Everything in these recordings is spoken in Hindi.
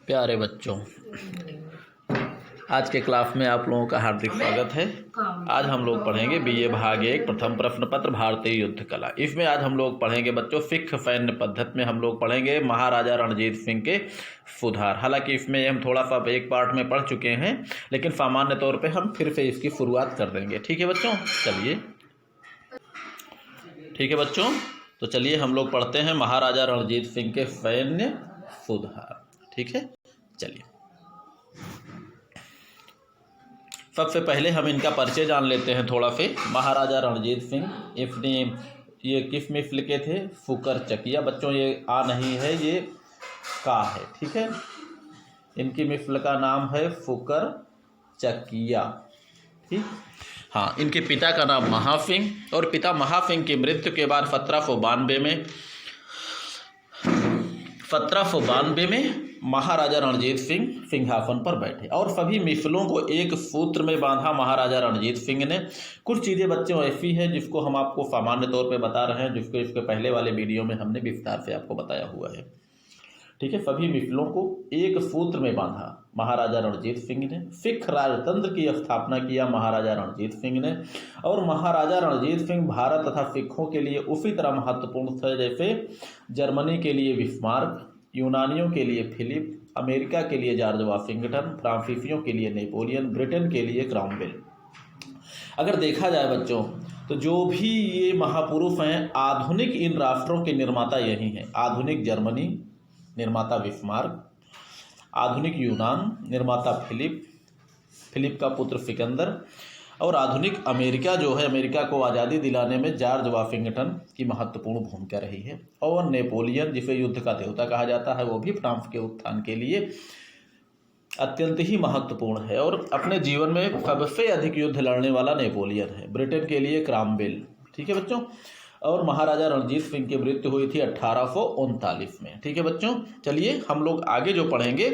प्यारे बच्चों, आज के क्लास में आप लोगों का हार्दिक स्वागत है। आज हम लोग पढ़ेंगे बीए भाग 1 प्रथम प्रश्न पत्र भारतीय युद्ध कला। इसमें आज हम लोग पढ़ेंगे बच्चों सिख सैन्य पद्धति में हम लोग पढ़ेंगे महाराजा रणजीत सिंह के सुधार। हालांकि इसमें हम थोड़ा सा एक पार्ट में पढ़ चुके हैं, लेकिन सामान्य तौर पर हम फिर से इसकी शुरुआत कर देंगे। ठीक है बच्चों, चलिए। ठीक है बच्चों, तो चलिए हम लोग पढ़ते हैं महाराजा रणजीत सिंह के सैन्य सुधार। ठीक है, चलिए। सबसे पहले हम इनका परिचय जान लेते हैं थोड़ा से। महाराजा रणजीत सिंह इसने ये किस में लिखे थे? फुकर चकिया। बच्चों ये आ नहीं है, ये का है। ठीक है, इनकी मिसल का नाम है फुकर चकिया। ठीक, हाँ। इनके पिता का नाम महासिंह, और पिता महासिंह की मृत्यु के बाद 1792 में महाराजा रणजीत सिंह सिंहासन पर बैठे और सभी मिसलों को एक सूत्र में बांधा महाराजा रणजीत सिंह ने। कुछ चीज़ें बच्चों ऐसी हैं जिसको हम आपको सामान्य तौर पे बता रहे हैं, जिसको इसके पहले वाले वीडियो में हमने विस्तार से आपको बताया हुआ है। ठीक है, सभी मिसलों को एक सूत्र में बांधा महाराजा रणजीत सिंह ने। सिख राजतंत्र की स्थापना किया महाराजा रणजीत सिंह ने, और महाराजा रणजीत सिंह भारत तथा सिखों के लिए उसी तरह महत्वपूर्ण थे जैसे जर्मनी के लिए बिस्मार्क, यूनानियों के लिए फिलिप, अमेरिका के लिए जॉर्ज वाशिंगटन, फ्रांसीसियों के लिए नेपोलियन, ब्रिटेन के लिए क्रॉमवेल। अगर देखा जाए बच्चों, तो जो भी ये महापुरुष हैं, आधुनिक इन राष्ट्रों के निर्माता यही हैं। आधुनिक जर्मनी निर्माता बिस्मार्क, आधुनिक यूनान निर्माता फिलिप का पुत्र सिकंदर, और आधुनिक अमेरिका जो है, अमेरिका को आज़ादी दिलाने में जॉर्ज वाशिंगटन की महत्वपूर्ण भूमिका रही है। और नेपोलियन, जिसे युद्ध का देवता कहा जाता है, वो भी फ्रांस के उत्थान के लिए अत्यंत ही महत्वपूर्ण है और अपने जीवन में सबसे अधिक युद्ध लड़ने वाला नेपोलियन है। ब्रिटेन के लिए क्रॉमवेल। ठीक है बच्चों, और महाराजा रणजीत सिंह की मृत्यु हुई थी 1839 में। ठीक है बच्चों, चलिए हम लोग आगे जो पढ़ेंगे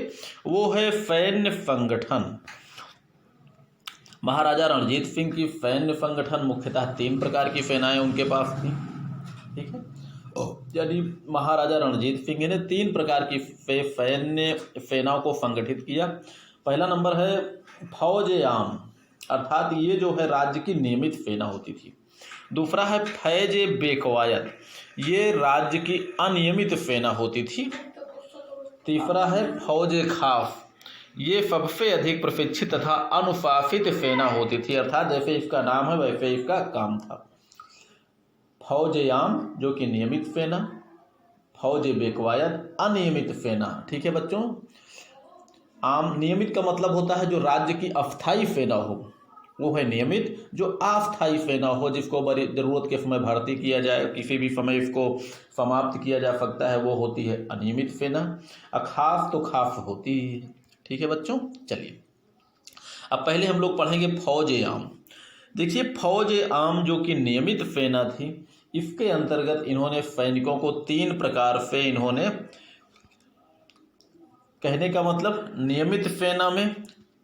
वो है सैन्य संगठन। महाराजा रणजीत सिंह की सैन्य संगठन मुख्यतः 3 प्रकार की सेनाएं उनके पास थी। ठीक है, यानी महाराजा रणजीत सिंह ने 3 प्रकार की सैन्य सेनाओं को संगठित किया। पहला नंबर है फौज आम, अर्थात ये जो है राज्य की नियमित सेना होती थी। दूसरा है फौज बेकवायत, ये राज्य की अनियमित सेना होती थी। तीसरा है फौज खास, ये सबसे अधिक प्रशिक्षित तथा अनुशासित सेना होती थी, अर्थात जैसे इसका नाम है वैसे इसका काम था। फौज आम जो कि नियमित सेना, फौज बेकवायत अनियमित सेना। ठीक है बच्चों, आम नियमित का मतलब होता है जो राज्य की अस्थायी सेना हो, वो है नियमित। जो अस्थायी सेना हो, जिसको बड़ी जरूरत के समय भर्ती किया जाए, किसी भी समय इसको समाप्त किया जा सकता है, वो होती है अनियमित सेना। खास तो खास होती है। ठीक है बच्चों, चलिए अब पहले हम लोग पढ़ेंगे फौज आम। देखिए, फौज आम जो कि नियमित सेना थी, इसके अंतर्गत इन्होंने सैनिकों को 3 प्रकार से इन्होंने, कहने का मतलब नियमित सेना में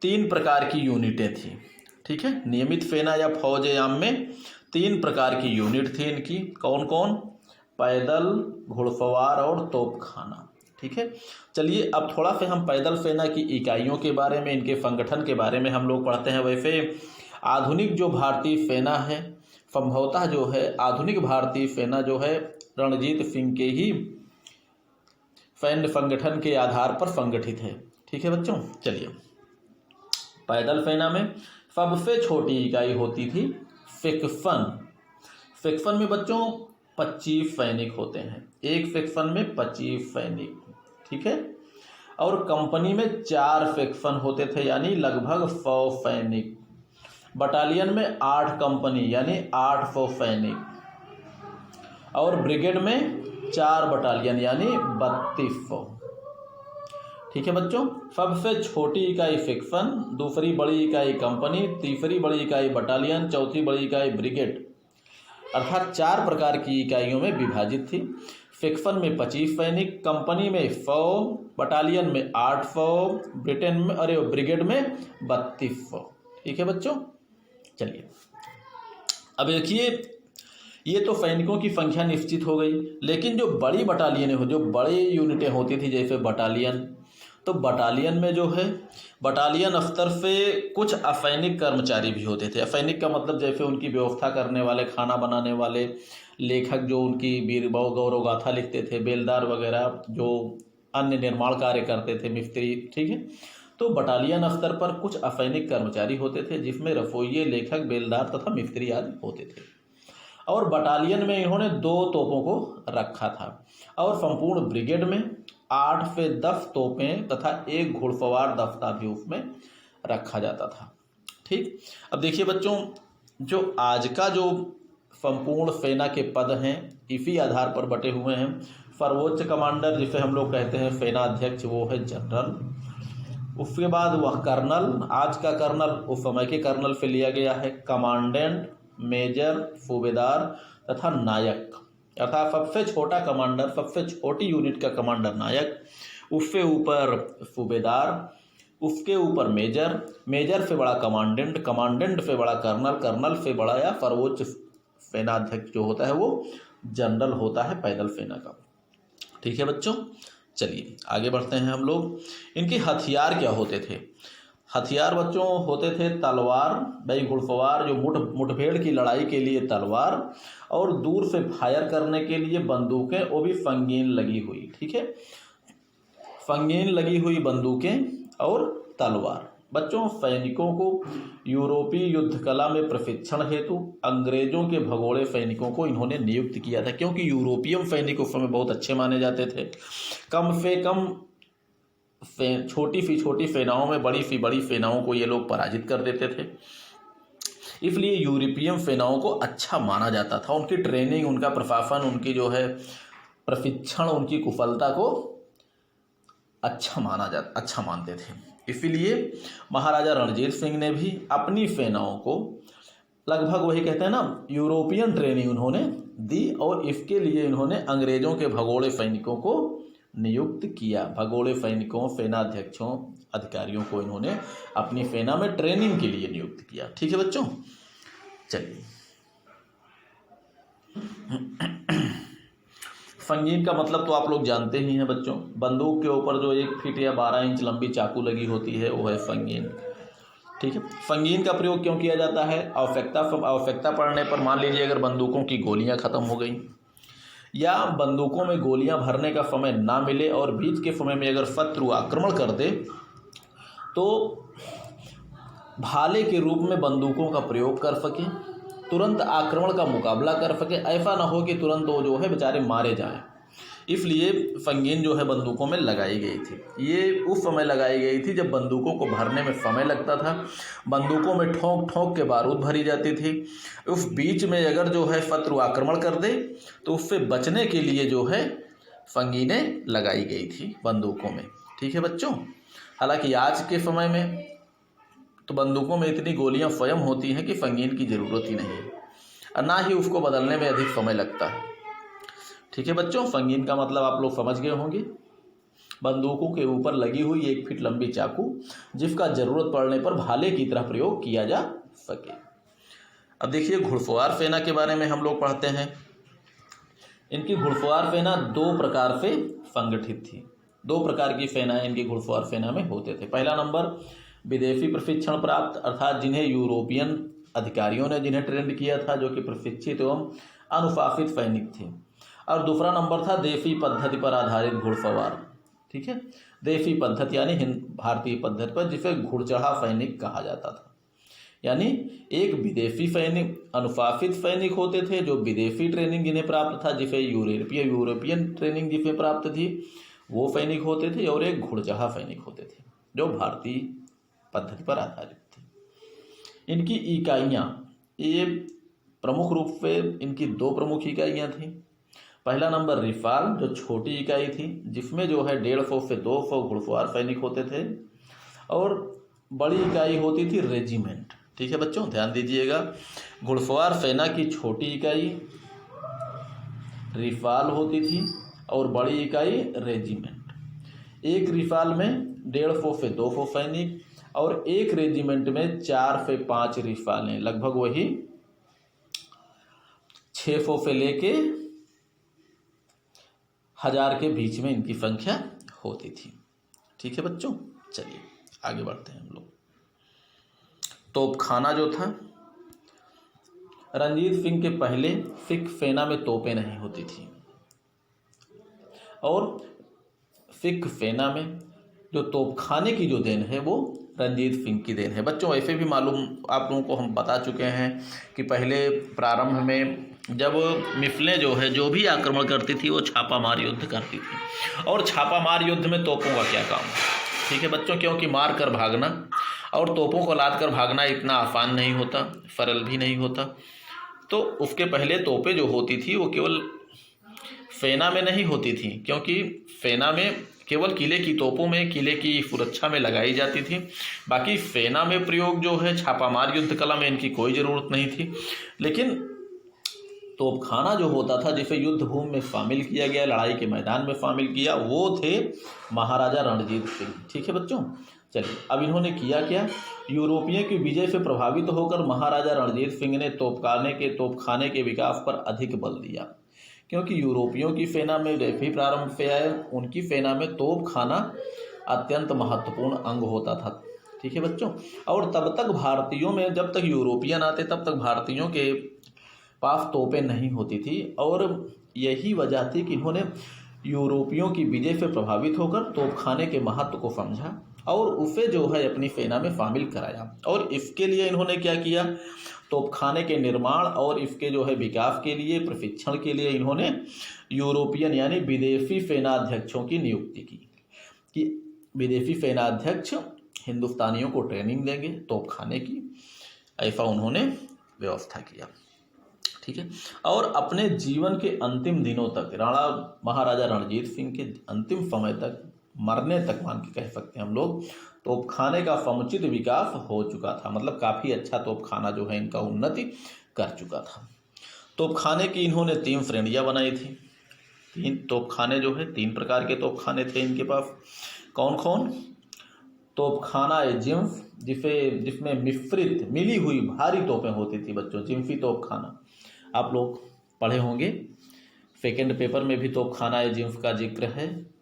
3 प्रकार की यूनिटें थी। ठीक है, नियमित सेना या फौज आम में 3 प्रकार की यूनिट थी इनकी। कौन कौन? पैदल, घुड़सवार और तोपखाना। ठीक है, चलिए अब थोड़ा सा हम पैदल सेना की इकाइयों के बारे में, इनके संगठन के बारे में हम लोग पढ़ते हैं। वैसे आधुनिक जो भारतीय सेना है, संभवतः जो है आधुनिक भारतीय सेना जो है रणजीत सिंह के ही सैन्य संगठन के आधार पर संगठित है। ठीक है बच्चों, चलिए। पैदल सेना में सबसे छोटी इकाई होती थी सेक्शन। सेक्शन में बच्चों 25 सैनिक होते हैं, एक सेक्शन में 25 सैनिक। ठीक है, और कंपनी में 4 सेक्शन होते थे, यानी लगभग 100 सैनिक। बटालियन में 8 कंपनी, यानी 800 सैनिक। और ब्रिगेड में 4 बटालियन, यानी 3200। ठीक है बच्चों, सबसे छोटी इकाई सेक्शन, दूसरी बड़ी इकाई कंपनी, तीसरी बड़ी इकाई बटालियन, चौथी बड़ी इकाई ब्रिगेड, अर्थात 4 प्रकार की इकाइयों में विभाजित थी। सेक्शन में 25 सैनिक, कंपनी में 100, बटालियन में 800, ब्रिगेड में 3200। ठीक है बच्चों, चलिए अब देखिए, ये तो सैनिकों की संख्या निश्चित हो गई, लेकिन जो बड़ी बटालियनें हो, जो बड़ी यूनिटें होती थी जैसे बटालियन, तो बटालियन में जो है, बटालियन स्तर पे कुछ असैनिक कर्मचारी भी होते थे। असैनिक का मतलब जैसे उनकी व्यवस्था करने वाले, खाना बनाने वाले, लेखक जो उनकी वीर गौरव गाथा लिखते थे, बेलदार वगैरह जो अन्य निर्माण कार्य करते थे, मिस्त्री, ठीक है। तो बटालियन स्तर पर कुछ असैनिक कर्मचारी होते थे जिसमें रसोइये, लेखक, बेलदार तथा मिस्त्री आदि होते थे। और बटालियन में इन्होंने 2 तोपों को रखा था और संपूर्ण ब्रिगेड में 8 से 10 तोपें तथा 1 घुड़सवार दस्ता भी उसमें रखा जाता था। ठीक, अब देखिए बच्चों, जो आज का जो संपूर्ण सेना के पद हैं इसी आधार पर बटे हुए हैं। सर्वोच्च कमांडर जिसे हम लोग कहते हैं सेना अध्यक्ष, वो है जनरल। उसके बाद वह कर्नल, आज का कर्नल उस समय के कर्नल से लिया गया है। कमांडेंट, मेजर, सूबेदार तथा नायक, अर्थात सबसे छोटा कमांडर, सबसे छोटी यूनिट का कमांडर नायक, उससे ऊपर सूबेदार, उसके ऊपर मेजर, मेजर से बड़ा कमांडेंट, कमांडेंट से बड़ा कर्नल, कर्नल से बड़ा या सर्वोच्च सेनाध्यक्ष जो होता है वो जनरल होता है पैदल सेना का। ठीक है बच्चों, चलिए आगे बढ़ते हैं हम लोग। इनके हथियार क्या होते थे? हथियार बच्चों होते थे तलवार, भाई घुड़सवार जो मुठभेड़ की लड़ाई के लिए तलवार, और दूर से फायर करने के लिए बंदूकें, वो भी संगीन लगी हुई। ठीक है, संगीन लगी हुई बंदूकें और तलवार। बच्चों, सैनिकों को यूरोपीय युद्ध कला में प्रशिक्षण हेतु अंग्रेजों के भगोड़े सैनिकों को इन्होंने नियुक्त किया था, क्योंकि यूरोपियन सैनिक उस समय बहुत अच्छे माने जाते थे। कम से कम छोटी सी छोटी सेनाओं में बड़ी सी बड़ी सेनाओं को ये लोग पराजित कर देते थे, इसलिए यूरोपियन सेनाओं को अच्छा माना जाता था। उनकी ट्रेनिंग, उनका प्रशासन, उनकी जो है प्रशिक्षण, उनकी कुशलता को अच्छा मानते थे। इसीलिए महाराजा रणजीत सिंह ने भी अपनी सेनाओं को लगभग वही कहते हैं ना, यूरोपियन ट्रेनिंग उन्होंने दी, और इसके लिए इन्होंने अंग्रेजों के भगोड़े सैनिकों को नियुक्त किया। भगोड़े सैनिकों, सेनाध्यक्षों, अधिकारियों को इन्होंने अपनी सेना में ट्रेनिंग के लिए नियुक्त किया। ठीक है बच्चों, चलिए। संगीन का मतलब तो आप लोग जानते ही हैं बच्चों, बंदूक के ऊपर जो 1 फीट या 12 इंच लंबी चाकू लगी होती है वो है संगीन। ठीक है, संगीन का प्रयोग क्यों किया जाता है? आवश्यकता पड़ने पर, मान लीजिए अगर बंदूकों की गोलियां खत्म हो गई या बंदूकों में गोलियां भरने का समय ना मिले और बीच के समय में अगर शत्रु आक्रमण कर दे, तो भाले के रूप में बंदूकों का प्रयोग कर सके, तुरंत आक्रमण का मुकाबला कर सके। ऐसा ना हो कि तुरंत वो जो है बेचारे मारे जाएं, इसलिए संगीन जो है बंदूकों में लगाई गई थी। ये उस समय लगाई गई थी जब बंदूकों को भरने में समय लगता था, बंदूकों में ठोंक ठोंक के बारूद भरी जाती थी। उस बीच में अगर जो है शत्रु आक्रमण कर दे तो उससे बचने के लिए जो है संगीनें लगाई गई थी बंदूकों में। ठीक है बच्चों, हालांकि आज के समय में तो बंदूकों में इतनी गोलियां स्वयं होती हैं कि संगीन की ज़रूरत ही नहीं है, और ना ही उसको बदलने में अधिक समय लगता है। ठीक है बच्चों, संगीन का मतलब आप लोग समझ गए होंगे, बंदूकों के ऊपर लगी हुई 1 फीट लंबी चाकू जिसका जरूरत पड़ने पर भाले की तरह प्रयोग किया जा सके। अब देखिए घुड़सवार सेना के बारे में हम लोग पढ़ते हैं। इनकी घुड़सवार सेना 2 प्रकार से संगठित थी। 2 प्रकार की सेनाएं इनकी घुड़सवार सेना में होते थे। पहला नंबर विदेशी प्रशिक्षण प्राप्त, अर्थात जिन्हें यूरोपियन अधिकारियों ने जिन्हें ट्रेंड किया था, जो कि प्रशिक्षित एवं अनुशासित सैनिक थे। और दूसरा नंबर था देशी पद्धति पर आधारित घुड़सवार। ठीक है, देशी पद्धति यानी भारतीय पद्धति पर, जिसे घुड़चढ़ा सैनिक कहा जाता था। यानी एक विदेशी सैनिक, अनुशासित सैनिक होते थे जो विदेशी ट्रेनिंग जिन्हें प्राप्त था, जिसे यूरोपियन ट्रेनिंग जिसे प्राप्त थी, वो सैनिक होते थे, और एक घुड़चढ़ा सैनिक होते थे जो भारतीय पद्धति पर आधारित थे। इनकी इकाइयाँ, ये प्रमुख रूप से इनकी 2 प्रमुख इकाइयाँ थीं। पहला नंबर रिफाल, जो छोटी इकाई थी जिसमें जो है 150 से 200 घुड़सवार सैनिक होते थे, और बड़ी इकाई होती थी रेजिमेंट। ठीक है बच्चों, ध्यान दीजिएगा, घुड़सवार सेना की छोटी इकाई रिफाल होती थी और बड़ी इकाई रेजिमेंट। एक रिफाल में 150 से 200 सैनिक और एक रेजिमेंट में 4 से 5 रिफालें, लगभग वही 600 से लेके 1000 के बीच में इनकी संख्या होती थी। ठीक है बच्चों, चलिए आगे बढ़ते हैं हम लोग। तोपखाना जो था, रणजीत सिंह के पहले सिख सेना में तोपें नहीं होती थी, और सिख सेना में जो तोपखाने की जो देन है वो रणजीत सिंह की देन है। बच्चों ऐसे भी मालूम आप लोगों को हम बता चुके हैं कि पहले प्रारंभ में जब मिफलें जो है जो भी आक्रमण करती थी वो छापामार युद्ध करती थी, और छापामार युद्ध में तोपों का क्या काम, ठीक है बच्चों, क्योंकि मार कर भागना और तोपों को लाद कर भागना इतना आसान नहीं होता, सरल भी नहीं होता। तो उसके पहले तोपें जो होती थी वो केवल सेना में नहीं होती थी, क्योंकि सेना में केवल किले की तोपों में, किले की सुरक्षा में लगाई जाती थी। बाकी सेना में प्रयोग जो है छापामार युद्ध कला में इनकी कोई ज़रूरत नहीं थी। लेकिन तोपखाना जो होता था जिसे युद्ध भूमि में शामिल किया गया, लड़ाई के मैदान में शामिल किया, वो थे महाराजा रणजीत सिंह। ठीक है बच्चों, चलिए अब इन्होंने किया क्या, यूरोपियों की विजय से प्रभावित होकर महाराजा रणजीत सिंह ने तोपखाने के विकास पर अधिक बल दिया, क्योंकि यूरोपियों की सेना में जैसे ही प्रारंभ से आए उनकी सेना में तोपखाना अत्यंत महत्वपूर्ण अंग होता था। ठीक है बच्चों, और तब तक भारतीयों में, जब तक यूरोपियन आते तब तक भारतीयों के पास तोपें नहीं होती थी, और यही वजह थी कि इन्होंने यूरोपियों की विजय से प्रभावित होकर तोपखाने के महत्व को समझा और उसे जो है अपनी सेना में शामिल कराया। और इसके लिए इन्होंने क्या किया, तोपखाने के निर्माण और इसके जो है विकास के लिए, प्रशिक्षण के लिए इन्होंने यूरोपियन यानी विदेशी सेनाध्यक्षों की नियुक्ति की कि विदेशी सेनाध्यक्ष हिंदुस्तानियों को ट्रेनिंग देंगे तोपखाने की, ऐसा उन्होंने व्यवस्था किया। ठीक है, और अपने जीवन के अंतिम दिनों तक, राणा महाराजा रणजीत सिंह के अंतिम समय तक, मरने तक मान के कह सकते हैं हम लोग, तोपखाने का समुचित विकास हो चुका था। मतलब काफ़ी अच्छा तोपखाना जो है इनका उन्नति कर चुका था। तोपखाने की इन्होंने 3 श्रेणियाँ बनाई थी। 3 तोपखाने जो है, 3 प्रकार के तोपखाने थे इनके पास। कौन कौन, तोपखाना जिम्फ, जिसमें मिश्रित मिली हुई भारी तोपें होती थी बच्चों, जिम्फी तोपखाना आप लोग पढ़े होंगे, सेकेंड पेपर में भी तोपखाना जिम्फ का जिक्र है।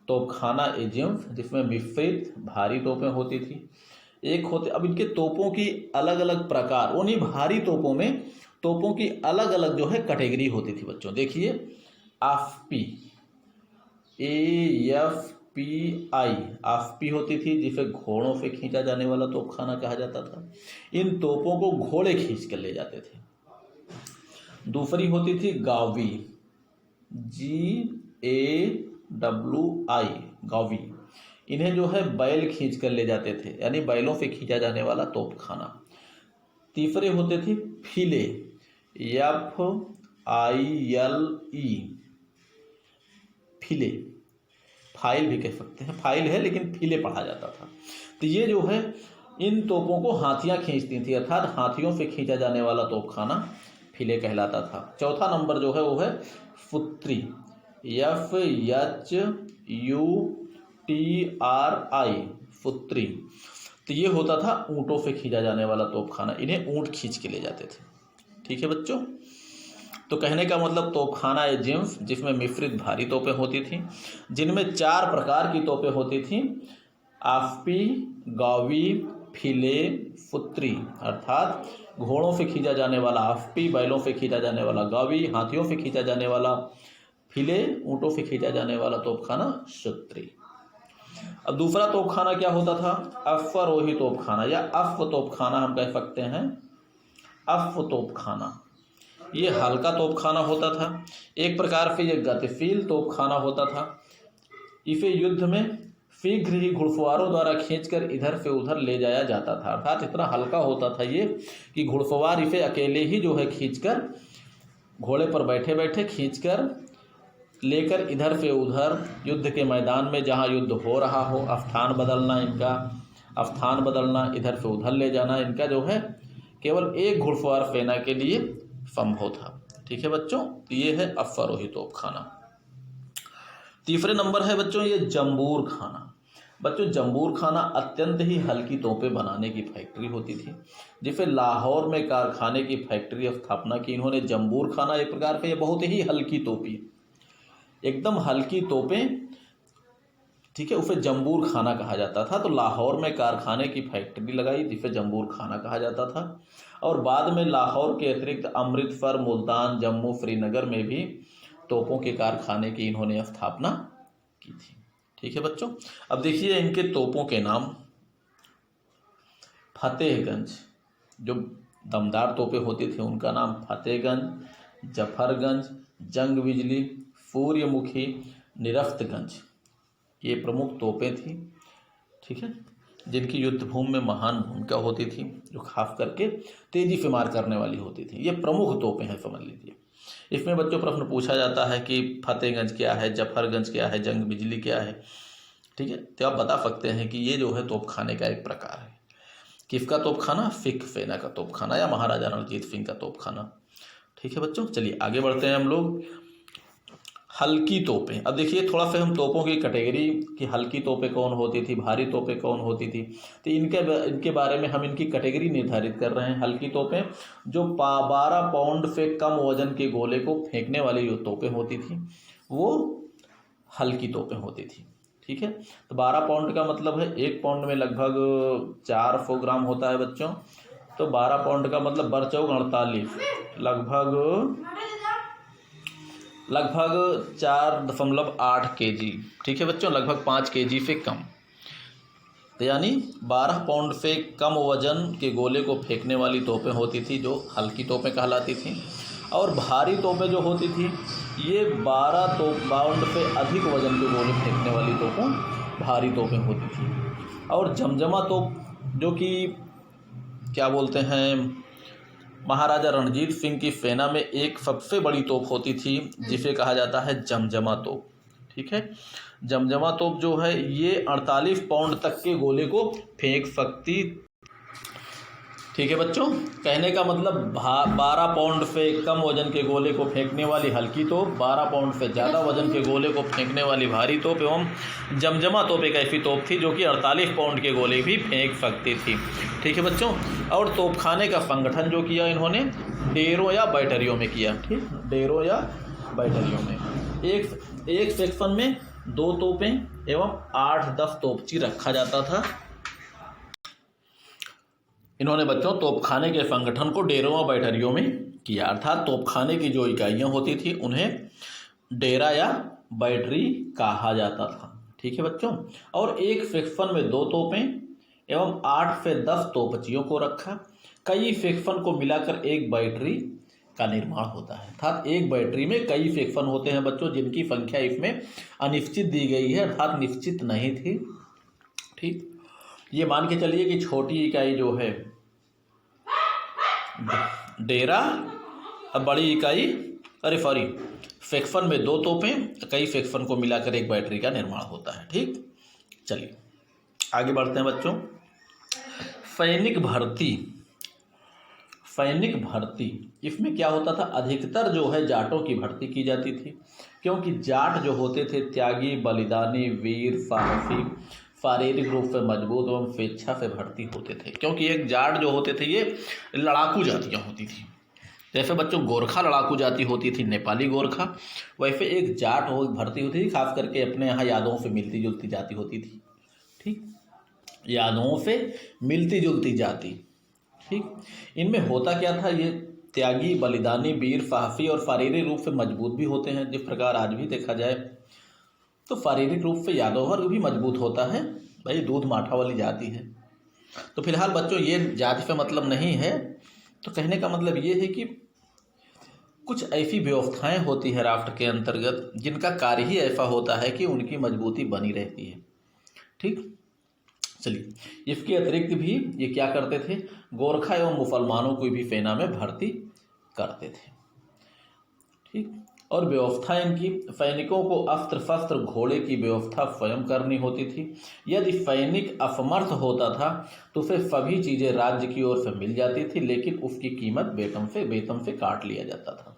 तोपखाना जिम्फ जिसमें मिश्रित भारी तोपें होती थी। एक होते, अब इनके तोपों की अलग अलग प्रकार, उन्हीं भारी तोपों में तोपों की अलग अलग जो है कैटेगरी होती थी बच्चों। देखिए, AFP, AFPI होती थी, जिसे घोड़ों से खींचा जाने वाला तोपखाना कहा जाता था। इन तोपों को घोड़े खींच कर ले जाते थे। दूसरी होती थी गावी, GAWI, गावी, इन्हें जो है बैल खींच कर ले जाते थे, यानी बैलों से खींचा जाने वाला तोपखाना। तीसरे होते थे फिले, FILE, फिले, फाइल भी कह सकते हैं, फाइल है लेकिन फिले पढ़ा जाता था। तो ये जो है इन तोपों को हाथियां खींचती थी, अर्थात हाथियों से खींचा जाने वाला तोपखाना फिले कहलाता था। चौथा नंबर जो है वो है फुत्री, FHUTRI, फुत्री। तो ये होता था ऊँटों से खींचा जाने वाला तोपखाना, इन्हें ऊँट खींच के ले जाते थे। ठीक है बच्चों, तो कहने का मतलब तोपखाना जिम्फ जिसमें मिश्रित भारी तोपें होती थी, जिनमें 4 प्रकार की तोपें होती थी, AFP, गावी, फिले, फुत्री, अर्थात घोड़ों से खींचा जाने वाला AFP, बैलों से खींचा जाने वाला गावी, हाथियों से खींचा जाने वाला फिले, ऊँटों से खींचा जाने वाला तोपखाना सूत्री। अब दूसरा तोपखाना क्या होता था, अश्वारोही तोपखाना या अश्व तोपखाना हम कह सकते हैं। अश्व तोपखाना ये हल्का तोपखाना होता था। एक प्रकार से ये गतिशील तोपखाना होता था। इसे युद्ध में शीघ्र ही घुड़सवारों द्वारा खींचकर इधर से उधर ले जाया जाता था, अर्थात इतना हल्का होता था ये कि घुड़सवार इसे अकेले ही जो है खींचकर, घोड़े पर बैठे बैठे खींचकर लेकर इधर से उधर युद्ध के मैदान में, जहाँ युद्ध हो रहा हो, स्थान बदलना, इनका स्थान बदलना, इधर से उधर ले जाना, इनका जो है केवल एक घुड़सवार सेना के लिए संभव था। ठीक है बच्चों, ये है अश्वारोही तोपखाना। तीसरे नंबर है बच्चों ये जंबूर खाना। बच्चों जंबूर खाना अत्यंत ही हल्की तोपें बनाने की फैक्ट्री होती थी, जिसे लाहौर में कारखाने की फैक्ट्री स्थापना की इन्होंने। जंबूर खाना एक प्रकार से ये बहुत ही हल्की तोपी, एकदम हल्की तोपें ठीक है, उसे जम्बूर खाना कहा जाता था। तो लाहौर में कारखाने की फैक्ट्री लगाई जिसे जम्बूर खाना कहा जाता था। और बाद में लाहौर के अतिरिक्त अमृतसर, मुल्तान, जम्मू, श्रीनगर में भी तोपों के कारखाने की इन्होंने स्थापना की थी। ठीक है बच्चों, अब देखिए इनके तोपों के नाम। फतेहगंज, जो दमदार तोपें होती थी उनका नाम फतेहगंज, जफरगंज, जंग बिजली, सूर्यमुखी, निरस्तगंज, ये प्रमुख तोपें थी। ठीक है, जिनकी युद्ध भूमि में महान भूमिका होती थी, जो खास करके तेजी से मार करने वाली होती थी। ये प्रमुख तोपें हैं, समझ लीजिए। इसमें बच्चों प्रश्न पूछा जाता है कि फतेहगंज क्या है, जफरगंज क्या है, जंग बिजली क्या है। ठीक है, तो आप बता सकते हैं कि ये जो है तोपखाने का एक प्रकार है। किसका तोपखाना? सिख सेना का तोपखाना या महाराजा रणजीत सिंह का तोपखाना। ठीक है बच्चों, चलिए आगे बढ़ते हैं हम लोग। हल्की तोपें। अब देखिए थोड़ा सा हम तोपों की कैटेगरी कि हल्की तोपें कौन होती थी, भारी तोपें कौन होती थी, तो इनके बारे में हम इनकी कैटेगरी निर्धारित कर रहे हैं। हल्की तोपें जो 12 पाउंड से कम वजन के गोले को फेंकने वाली जो तोपें होती थी वो हल्की तोपें होती थी। ठीक है, तो 12 पाउंड का मतलब है 1 पाउंड में लगभग 400 ग्राम होता है बच्चों। तो 12 पाउंड का मतलब बरचौक 48, लगभग 4.8 kg। ठीक है बच्चों, लगभग 5 kg से कम। तो यानी 12 पाउंड से कम वजन के गोले को फेंकने वाली तोपें होती थी जो हल्की तोपें कहलाती थीं। और भारी तोपें जो होती थी ये 12 पाउंड से अधिक वजन के गोले फेंकने वाली तोपें भारी तोपें होती थी। और जमजमा तोप, जो कि क्या बोलते हैं, महाराजा रणजीत सिंह की सेना में एक सबसे बड़ी तोप होती थी जिसे कहा जाता है जमजमा तोप। ठीक है, जमजमा तोप जो है ये 48 पाउंड तक के गोले को फेंक सकती। ठीक है बच्चों, कहने का मतलब 12 पाउंड से कम वजन के गोले को फेंकने वाली हल्की तोप, 12 पाउंड से ज़्यादा वजन के गोले को फेंकने वाली भारी तोप एवं जमजमा तोप एक ऐसी तोप थी जो कि 48 पाउंड के गोले भी फेंक सकती थी। ठीक है बच्चों, और तोपखाने का संगठन जो किया इन्होंने डेरों या बैटरियों में किया। ठीक, डेरों या बैटरियों में एक सेक्शन में 2 तोपें एवं 8-10 तोपची रखा जाता था। इन्होंने बच्चों तोपखाने के संगठन को डेरों और बैटरियों में किया, अर्थात तोपखाने की जो इकाइयाँ होती थी उन्हें डेरा या बैटरी कहा जाता था। ठीक है बच्चों, और एक सेक्शन में 2 तोपें एवं 8 से 10 तोपचियों को रखा। कई सेक्शन को मिलाकर एक बैटरी का निर्माण होता है, अर्थात एक बैटरी में कई सेक्शन होते हैं बच्चों, जिनकी संख्या इसमें अनिश्चित दी गई है, अर्थात निश्चित नहीं थी। ठीक, ये मान के चलिए कि छोटी इकाई जो है डेरा, अब बड़ी इकाई सेक्शन में 2 तोपें, कई सेक्शन को मिलाकर एक बैटरी का निर्माण होता है। ठीक, चलिए आगे बढ़ते हैं बच्चों। सैनिक भर्ती, इसमें क्या होता था, अधिकतर जो है जाटों की भर्ती की जाती थी, क्योंकि जाट जो होते थे त्यागी, बलिदानी, वीर, साहसी, शारीरिक रूप से मजबूत एवं स्वेच्छा से भर्ती होते थे। क्योंकि एक जाट जो होते थे ये लड़ाकू जातियाँ होती थी। जैसे बच्चों गोरखा लड़ाकू जाति होती थी, नेपाली गोरखा, वैसे एक जाट भर्ती होती थी, खास करके अपने यहाँ यादवों से मिलती जुलती जाति होती थी। ठीक, यादवों से मिलती जुलती जाति। ठीक, इनमें होता क्या था, ये त्यागी, बलिदानी, वीर, साहसी और शारीरिक रूप से मजबूत भी होते हैं। जिस प्रकार आज भी देखा जाए तो शारीरिक रूप से यादव वर्ग भी मजबूत होता है, भाई दूध माठा वाली जाति है। तो फिलहाल बच्चों ये जाति से मतलब नहीं है, तो कहने का मतलब ये है कि कुछ ऐसी व्यवस्थाएं होती है राष्ट्र के अंतर्गत जिनका कार्य ही ऐसा होता है कि उनकी मजबूती बनी रहती है। ठीक, चलिए इसके अतिरिक्त भी ये क्या करते थे, गोरखा एवं मुसलमानों को भी सेना में भर्ती करते थे। ठीक, और व्यवस्था इनकी, सैनिकों को अस्त्र शस्त्र घोड़े की व्यवस्था स्वयं करनी होती थी। यदि सैनिक असमर्थ होता था तो उसे सभी चीज़ें राज्य की ओर से मिल जाती थी, लेकिन उसकी कीमत वेतन से काट लिया जाता था।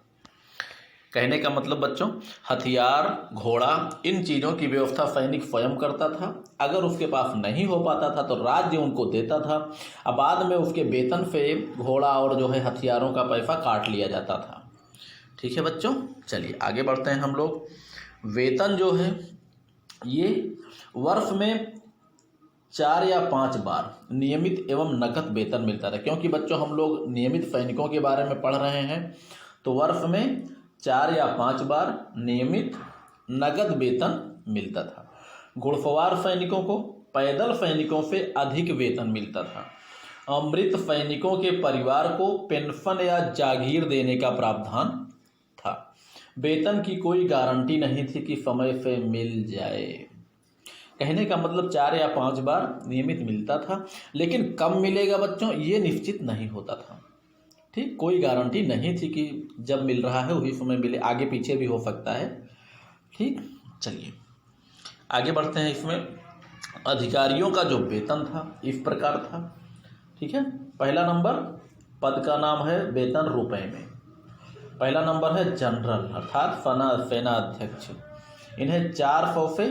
कहने का मतलब बच्चों, हथियार, घोड़ा, इन चीज़ों की व्यवस्था सैनिक स्वयं करता था। अगर उसके पास नहीं हो पाता था तो राज्य उनको देता था, अब बाद में उसके वेतन से घोड़ा और जो है हथियारों का पैसा काट लिया जाता था। ठीक है बच्चों, चलिए आगे बढ़ते हैं हम लोग। वेतन जो है ये वर्ष में 4 या 5 बार नियमित एवं नकद वेतन मिलता था। क्योंकि बच्चों हम लोग नियमित सैनिकों के बारे में पढ़ रहे हैं, तो वर्ष में 4 या 5 बार नियमित नकद वेतन मिलता था। घुड़सवार सैनिकों को पैदल सैनिकों से अधिक वेतन मिलता था। मृत सैनिकों के परिवार को पेंशन या जागीर देने का प्रावधान था। वेतन की कोई गारंटी नहीं थी कि समय से मिल जाए। कहने का मतलब 4 या 5 बार नियमित मिलता था, लेकिन कब मिलेगा बच्चों ये निश्चित नहीं होता था। ठीक, कोई गारंटी नहीं थी कि जब मिल रहा है वही समय मिले, आगे पीछे भी हो सकता है। ठीक, चलिए आगे बढ़ते हैं। इसमें अधिकारियों का जो वेतन था इस प्रकार था। ठीक है, पहला नंबर पद का नाम है वेतन रुपए में। पहला नंबर है जनरल अर्थात सेना अध्यक्ष, इन्हें 400 से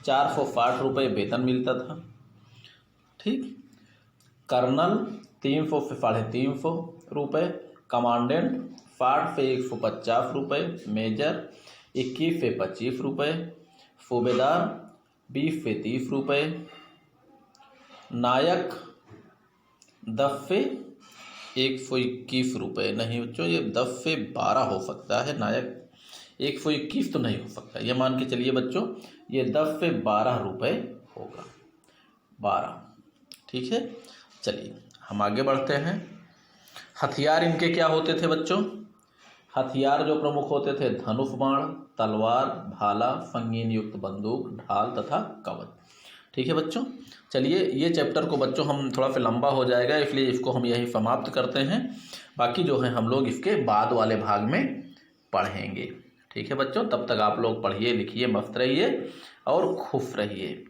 460 रुपये वेतन मिलता था। ठीक, कर्नल 300 से 350 रुपये, कमांडेंट 60 से 150 रुपये, मेजर 21 से 25 रुपये, सूबेदार 20 से 30 रुपये, नायक 10 से 121 रुपये। नहीं बच्चों, ये 10 से 12 हो सकता है, नायक 121 तो नहीं हो सकता। ये मान के चलिए बच्चों, ये 10 से 12 रुपये होगा, 12। ठीक है, चलिए हम आगे बढ़ते हैं। हथियार इनके क्या होते थे बच्चों? हथियार जो प्रमुख होते थे, धनुष बाण, तलवार, भाला, संगीन युक्त बंदूक, ढाल तथा कवच। ठीक है बच्चों, चलिए ये चैप्टर को बच्चों हम थोड़ा सा लंबा हो जाएगा, इसलिए इसको हम यही समाप्त करते हैं। बाकी जो है हम लोग इसके बाद वाले भाग में पढ़ेंगे। ठीक है बच्चों, तब तक आप लोग पढ़िए लिखिए, मस्त रहिए और खुश रहिए।